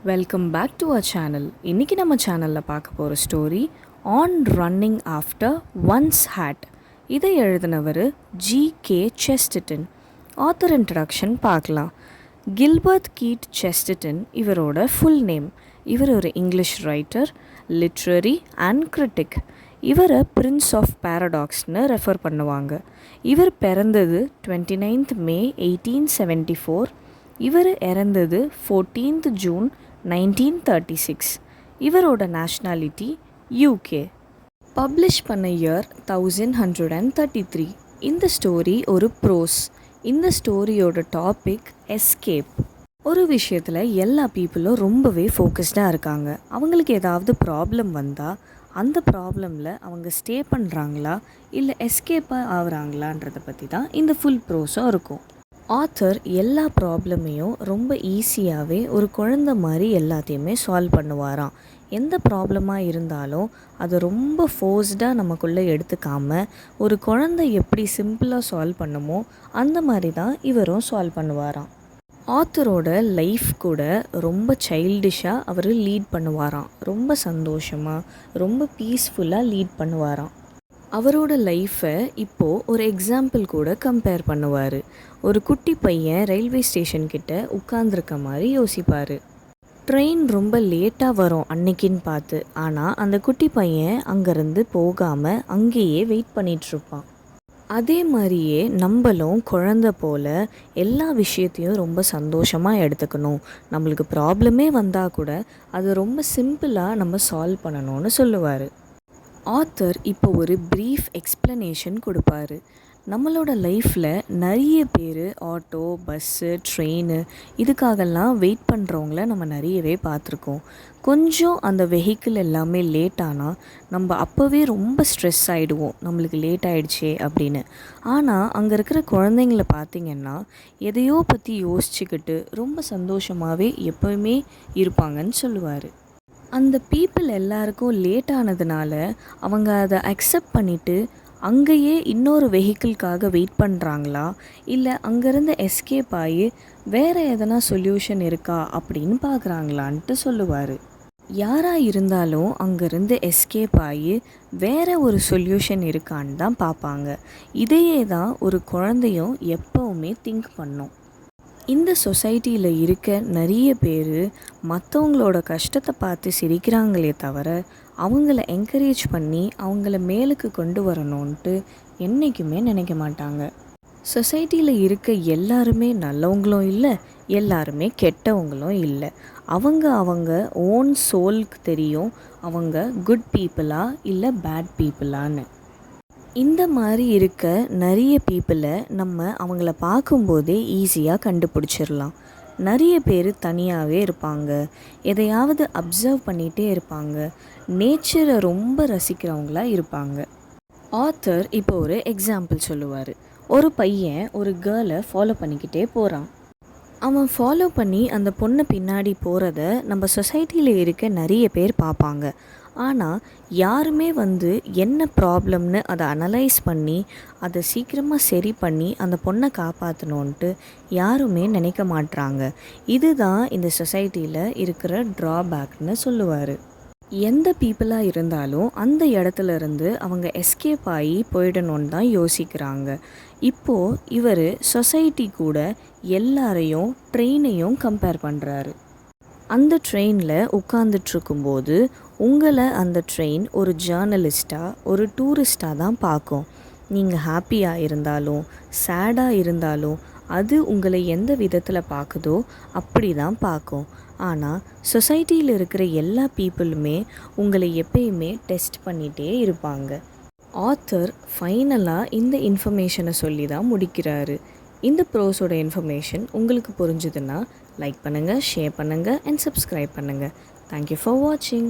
Welcome back to our channel. இன்றைக்கி நம்ம சேனலில் பார்க்க போகிற story on running after once hat. இதை எழுதினவர் G.K. செஸ்டர்டன். ஆத்தர் இன்ட்ரடக்ஷன் பார்க்கலாம். கில்பர்ட் கீட் செஸ்டர்டன் இவரோட ஃபுல் நேம். இவர் ஒரு English writer, literary and critic. இவரை பிரின்ஸ் ஆஃப் பேரடாக்ஸ்னு ரெஃபர் பண்ணுவாங்க. இவர் பிறந்தது 29th May 1874. இவர் இறந்தது 14th June 1936. இவரோட நேஷ்னாலிட்டி UK. பப்ளிஷ் பண்ண இயர் 1133. இந்த ஸ்டோரி ஒரு ப்ரோஸ். இந்த ஸ்டோரியோட டாபிக் எஸ்கேப். ஒரு விஷயத்தில் எல்லா பீப்புளும் ரொம்பவே ஃபோக்கஸ்டாக இருக்காங்க. அவங்களுக்கு ஏதாவது ப்ராப்ளம் வந்தால் அந்த ப்ராப்ளமில் அவங்க ஸ்டே பண்ணுறாங்களா இல்லை எஸ்கேப்பாக ஆகுறாங்களான்றதை பற்றி தான் இந்த ஃபுல் ப்ரோஸும் இருக்கும். ஆத்தர் எல்லா ப்ராப்ளமையும் ரொம்ப ஈஸியாகவே ஒரு குழந்த மாதிரி எல்லாத்தையுமே சால்வ் பண்ணுவாராம். எந்த ப்ராப்ளமாக இருந்தாலும் அதை ரொம்ப ஃபோர்ஸ்டாக நமக்குள்ளே எடுத்துக்காமல் ஒரு குழந்தை எப்படி சிம்பிளாக சால்வ் பண்ணுமோ அந்த மாதிரி தான் இவரும் சால்வ் பண்ணுவாராம். ஆத்தரோட லைஃப் கூட ரொம்ப சைல்டிஷாக அவர் லீட் பண்ணுவாராம். ரொம்ப சந்தோஷமாக ரொம்ப பீஸ்ஃபுல்லாக லீட் பண்ணுவாராம். அவரோட லைஃப்பை இப்போது ஒரு எக்ஸாம்பிள் கூட கம்பேர் பண்ணுவார். ஒரு குட்டி பையன் ரயில்வே ஸ்டேஷன் கிட்ட உட்கார்ந்துருக்க மாதிரி யோசிப்பார். ட்ரெயின் ரொம்ப லேட்டாக வரும் அன்னைக்குன்னு பார்த்து. ஆனால் அந்த குட்டி பையன் அங்கேருந்து போகாமல் அங்கேயே வெயிட் பண்ணிகிட்ருப்பான். அதே மாதிரியே நம்மளும் குழந்த போல் எல்லா விஷயத்தையும் ரொம்ப சந்தோஷமாக எடுத்துக்கணும். நம்மளுக்கு ப்ராப்ளமே வந்தால் கூட அதை ரொம்ப சிம்பிளாக நம்ம சால்வ் பண்ணணும்னு சொல்லுவார். ஆத்தர் இப்போ ஒரு ப்ரீஃப் எக்ஸ்ப்ளனேஷன் கொடுப்பாரு. நம்மளோட லைஃப்பில் நிறைய பேர் ஆட்டோ, பஸ்ஸு, ட்ரெயின் இதுக்காகலாம் வெயிட் பண்ணுறவங்கள நம்ம நிறையவே பார்த்துருக்கோம். கொஞ்சம் அந்த வெஹிக்கிள் எல்லாமே லேட் ஆனால் நம்ம அப்போவே ரொம்ப ஸ்ட்ரெஸ் ஆகிடுவோம், நம்மளுக்கு லேட் ஆகிடுச்சே அப்படின்னு. ஆனால் அங்கே இருக்கிற குழந்தைங்கள பார்த்திங்கன்னா எதையோ பற்றி யோசிச்சுக்கிட்டு ரொம்ப சந்தோஷமாகவே எப்போவுமே இருப்பாங்கன்னு சொல்லுவார். அந்த பீப்புள் எல்லாருக்கும் லேட் ஆனதுனால அவங்க அதை அக்செப்ட் பண்ணிவிட்டு அங்கேயே இன்னொரு வெஹிக்கிள்காக வெயிட் பண்ணுறாங்களா இல்லை அங்கேருந்து எஸ்கேப் ஆகி வேறு எதனா சொல்யூஷன் இருக்கா அப்படின்னு பார்க்குறாங்களான்ட்டு சொல்லுவார். யாராக இருந்தாலும் அங்கேருந்து எஸ்கேப் ஆகி வேறு ஒரு சொல்யூஷன் இருக்கான்னு தான் பார்ப்பாங்க. இதையே தான் ஒரு குழந்தையும் எப்போவுமே திங்க் பண்ணும். இந்த சொசைட்டியில் இருக்க நிறைய பேர் மற்றவங்களோட கஷ்டத்தை பார்த்து சிரிக்கிறாங்களே தவிர அவங்கள என்கரேஜ் பண்ணி அவங்கள மேலுக்கு கொண்டு வரணுன்ட்டு என்றைக்குமே நினைக்க மாட்டாங்க. சொசைட்டியில் இருக்க எல்லாருமே நல்லவங்களும் இல்லை, எல்லாருமே கெட்டவங்களும் இல்லை. அவங்க ஓன் சோலுக்கு தெரியும் அவங்க குட் பீப்புளா இல்லை பேட் பீப்புளான்னு. இந்த மாதிரி இருக்க நிறைய பீப்புளை நம்ம அவங்கள பார்க்கும்போதே ஈஸியாக கண்டுபிடிச்சிடலாம். நிறைய பேர் தனியாகவே இருப்பாங்க, எதையாவது அப்சர்வ் பண்ணிகிட்டே இருப்பாங்க, நேச்சரை ரொம்ப ரசிக்கிறவங்களாக இருப்பாங்க. ஆத்தர் இப்போ ஒரு எக்ஸாம்பிள் சொல்லுவார். ஒரு பையன் ஒரு கேர்ளை ஃபாலோ பண்ணிக்கிட்டே போகிறான். அவன் ஃபாலோ பண்ணி அந்த பொண்ணு பின்னாடி போகிறத நம்ம சொசைட்டியில் இருக்க நிறைய பேர் பார்ப்பாங்க. ஆனால் யாருமே என்ன ப்ராப்ளம்னு அதை அனலைஸ் பண்ணி அதை சீக்கிரமாக சரி பண்ணி அந்த பொண்ணை காப்பாற்றணுன்ட்டு யாருமே நினைக்க மாட்றாங்க. இதுதான் இந்த சொசைட்டியில் இருக்கிற ட்ராபேக்னு சொல்லுவார். எந்த பீப்புளாக இருந்தாலும் அந்த இடத்துல இருந்து அவங்க எஸ்கேப் ஆகி போயிடணுன்னு தான் யோசிக்கிறாங்க. இப்போது இவர் சொசைட்டி கூட எல்லாரையும் ட்ரெயினையும் கம்பேர் பண்ணுறாரு. அந்த ட்ரெயினில் உட்காந்துட்ருக்கும்போது உங்களை அந்த ட்ரெயின் ஒரு ஜேர்னலிஸ்ட்டாக ஒரு டூரிஸ்ட்டாக தான் பார்க்கும். நீங்கள் ஹாப்பியாக இருந்தாலும் சேடாக இருந்தாலும் அது உங்களை எந்த விதத்தில் பார்க்குதோ அப்படி தான் பார்க்கும். ஆனால் சொசைட்டியில் இருக்கிற எல்லா பீப்புளுமே உங்களை எப்பயுமே டெஸ்ட் பண்ணிகிட்டே இருப்பாங்க. ஆத்தர் ஃபைனலாக இந்த இன்ஃபர்மேஷனை சொல்லி தான் முடிக்கிறாரு. இந்த ப்ரோஸோட இன்ஃபர்மேஷன் உங்களுக்கு புரிஞ்சுதுன்னா லைக் பண்ணுங்கள், ஷேர் பண்ணுங்கள் அண்ட் சப்ஸ்கிரைப் பண்ணுங்கள். தேங்க்யூ ஃபார் வாட்சிங்.